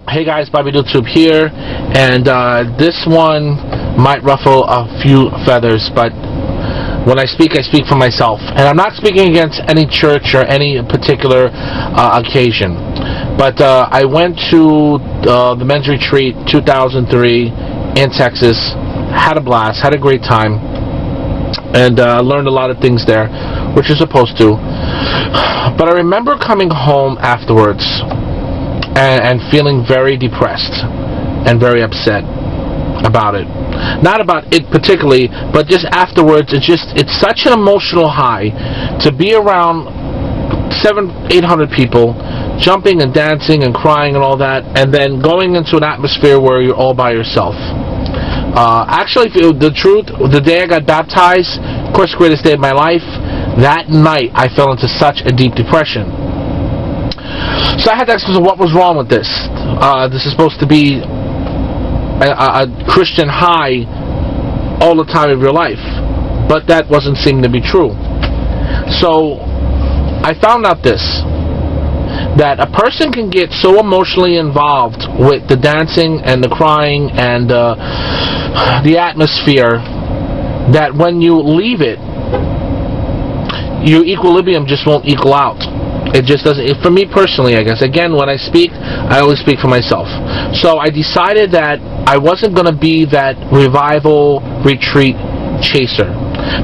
Hey guys, Bobby YouTube here, and this one might ruffle a few feathers, but when I speak for myself, and I'm not speaking against any church or any particular occasion, but I went to the men's retreat 2003 in Texas, had a blast, had a great time, and learned a lot of things there, which you're supposed to. But I remember coming home afterwards and feeling very depressed and very upset about it. Not about it particularly, but just afterwards. It's such an emotional high to be around 700-800 people jumping and dancing and crying and all that, and then going into an atmosphere where you're all by yourself. Actually, the truth, the day I got baptized, of course, greatest day of my life, that night I fell into such a deep depression. So I had to ask myself, what was wrong with this? This is supposed to be a Christian high all the time of your life, but that wasn't seeming to be true. So I found out this, that a person can get so emotionally involved with the dancing and the crying and the atmosphere that when you leave it, your equilibrium just won't equal out. It just doesn't. For me personally, I guess. Again, when I speak, I always speak for myself. So I decided that I wasn't going to be that revival retreat chaser,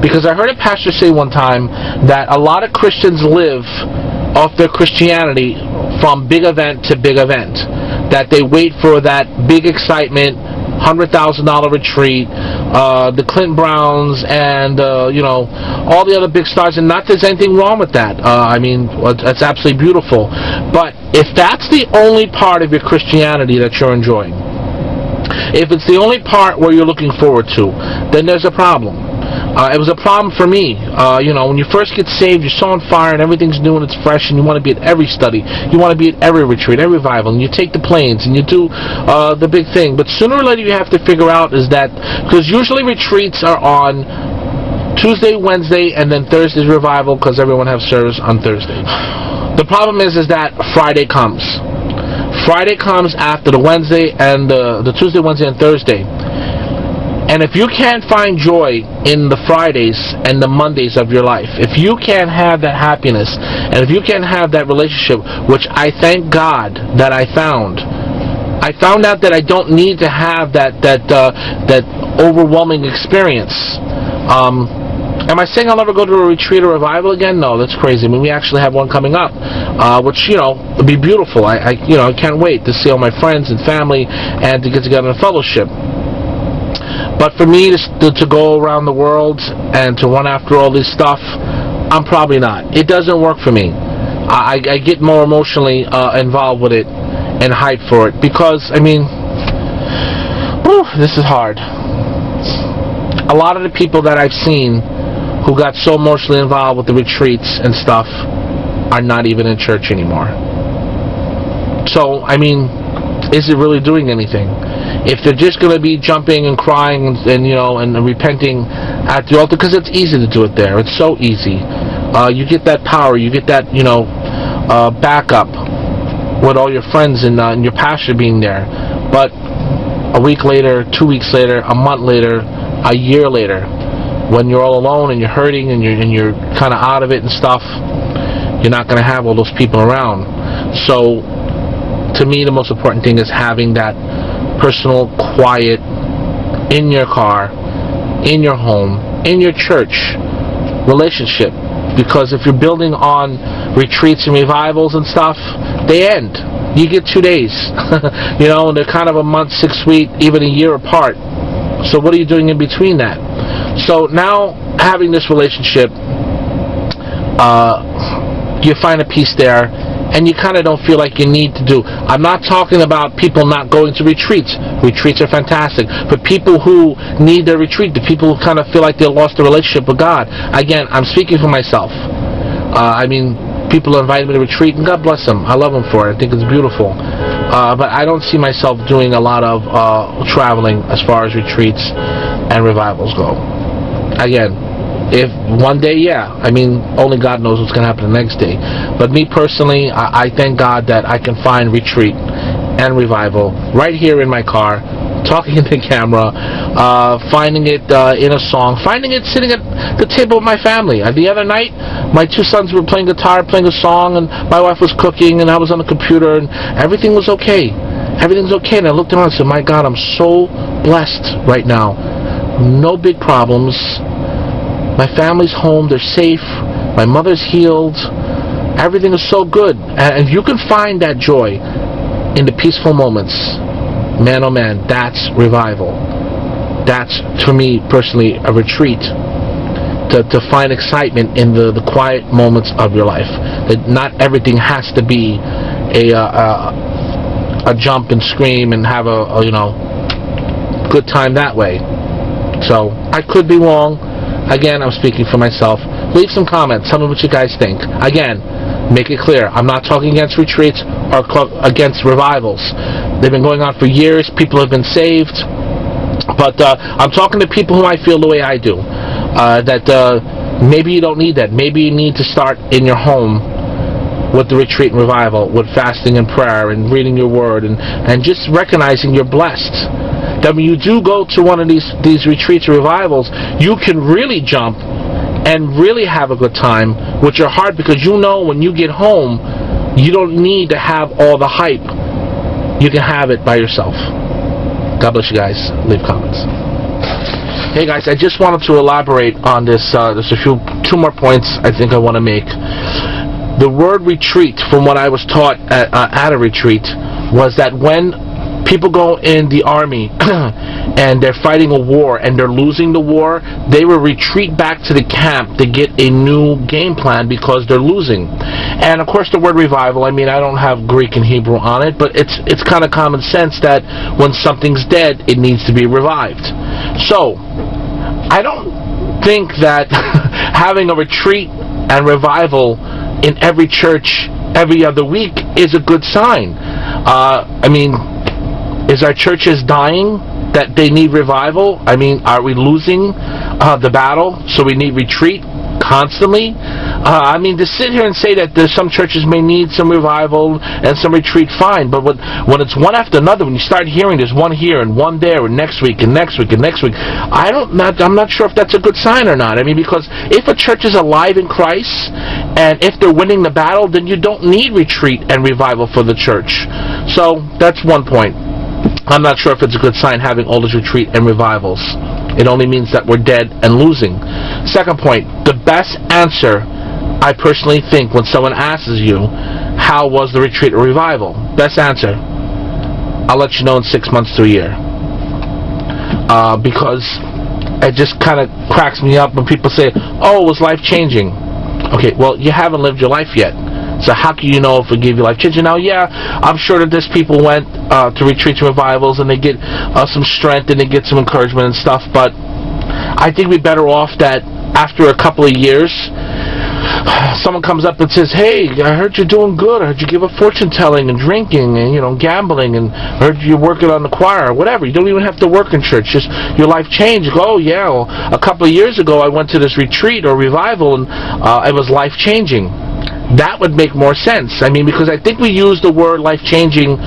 because I heard a pastor say one time that a lot of Christians live off their Christianity from big event to big event. That they wait for that big excitement, $100,000 retreat, the Clinton Browns, and you know, all the other big stars. And not there's anything wrong with that. I mean, that's absolutely beautiful. But if that's the only part of your Christianity that you're enjoying, if it's the only part where you're looking forward to, then there's a problem. It was a problem for me. You know, when you first get saved, you're so on fire and everything's new and it's fresh, and you want to be at every study, you want to be at every retreat, every revival, and you take the planes and you do the big thing. But sooner or later you have to figure out is that, because usually retreats are on Tuesday, Wednesday, and then Thursday's revival, because everyone has service on Thursday. The problem is that Friday comes. Friday comes after the Wednesday and the Tuesday, Wednesday, and Thursday. And if you can't find joy in the Fridays and the Mondays of your life, if you can't have that happiness, and if you can't have that relationship, which I thank God that I found out that I don't need to have that overwhelming experience. Am I saying I'll never go to a retreat or revival again? No, that's crazy. I mean, we actually have one coming up, which, you know, would be beautiful. I can't wait to see all my friends and family and to get together in fellowship. But for me to go around the world and to run after all this stuff, I'm probably not. It doesn't work for me. I get more emotionally involved with it and hype for it, because, I mean, this is hard. A lot of the people that I've seen who got so emotionally involved with the retreats and stuff are not even in church anymore. So, I mean, is it really doing anything? If they're just going to be jumping and crying and you know, and repenting at the altar, because it's easy to do it there. It's so easy. You get that power, you get that, you know, backup with all your friends and your pastor being there. But a week later, 2 weeks later, a month later, a year later, when you're all alone and you're hurting and you're kind of out of it and stuff, you're not going to have all those people around. So, to me, the most important thing is having that personal, quiet, in your car, in your home, in your church relationship. Because if you're building on retreats and revivals and stuff, they end. You get 2 days. You know, and they're kind of a month, 6 weeks, even a year apart. So what are you doing in between that? So now, having this relationship, you find a peace there, and you kind of don't feel like you need to do. I'm not talking about people not going to retreats. Retreats are fantastic. But people who need their retreat, the people who kind of feel like they lost their relationship with God. Again, I'm speaking for myself. I mean, people invite me to retreat, and God bless them. I love them for it. I think it's beautiful. But I don't see myself doing a lot of traveling as far as retreats and revivals go. Again, if one day, yeah, I mean, only God knows what's going to happen the next day. But me personally, I thank God that I can find retreat and revival right here in my car, talking in the camera, finding it in a song, finding it sitting at the table with my family. The other night, my two sons were playing guitar, playing a song, and my wife was cooking, and I was on the computer, and everything was okay. Everything's okay. And I looked around and said, my God, I'm so blessed right now. No big problems. My family's home. They're safe. My mother's healed. Everything is so good. And you can find that joy in the peaceful moments. Man, oh man, that's revival. That's, for me personally, a retreat. To find excitement in the quiet moments of your life. That not everything has to be a jump and scream and have a good time that way. So I could be wrong. Again, I'm speaking for myself. Leave some comments. Tell me what you guys think. Again, make it clear, I'm not talking against retreats or against revivals. They've been going on for years. People have been saved. But I'm talking to people who I feel the way I do. That maybe you don't need that. Maybe you need to start in your home with the retreat and revival, with fasting and prayer and reading your word, and just recognizing you're blessed. That when you do go to one of these retreats or revivals, you can really jump and really have a good time with your heart, because you know when you get home, you don't need to have all the hype. You can have it by yourself. God bless you guys. Leave comments. Hey guys, I just wanted to elaborate on this. There's two more points I think I want to make. The word retreat, from what I was taught at a retreat, was that when people go in the army and they're fighting a war and they're losing the war, they will retreat back to the camp to get a new game plan because they're losing. And of course the word revival, I mean, I don't have Greek and Hebrew on it, but it's kind of common sense that when something's dead, it needs to be revived. So I don't think that having a retreat and revival in every church every other week is a good sign. I mean, is our churches dying that they need revival? I mean, are we losing the battle so we need retreat constantly? I mean, to sit here and say that there's some churches may need some revival and some retreat, fine, but when it's one after another, when you start hearing there's one here and one there and next week and next week and next week, I'm not sure if that's a good sign or not. I mean, because if a church is alive in Christ and if they're winning the battle, then you don't need retreat and revival for the church. So that's one point. I'm not sure if it's a good sign having all this retreat and revivals. It only means that we're dead and losing. Second point, the best answer, I personally think, when someone asks you, how was the retreat or revival? Best answer, I'll let you know in 6 months to a year. Because it just kind of cracks me up when people say, oh, it was life-changing. Okay, well, you haven't lived your life yet. So how can you know if it gave you life-changing? Now, yeah, I'm sure that there's people went to retreats and revivals and they get some strength and they get some encouragement and stuff, but I think we're better off that after a couple of years, someone comes up and says, hey, I heard you're doing good. I heard you give up fortune telling and drinking and gambling, and I heard you're working on the choir or whatever. You don't even have to work in church. Just your life changed. You go, oh yeah, well, a couple of years ago I went to this retreat or revival and it was life-changing. That would make more sense. I mean, because I think we use the word life-changing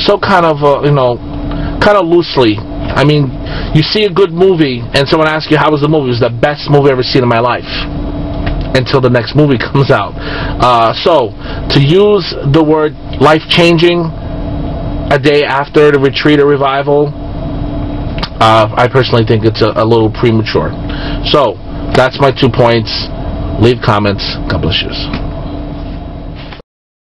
so kind of loosely. I mean, you see a good movie and someone asks you, how was the movie? It was the best movie I've ever seen in my life. Until the next movie comes out. So, to use the word life-changing a day after the retreat or revival, I personally think it's a little premature. So, that's my 2 points. Leave comments. God bless you.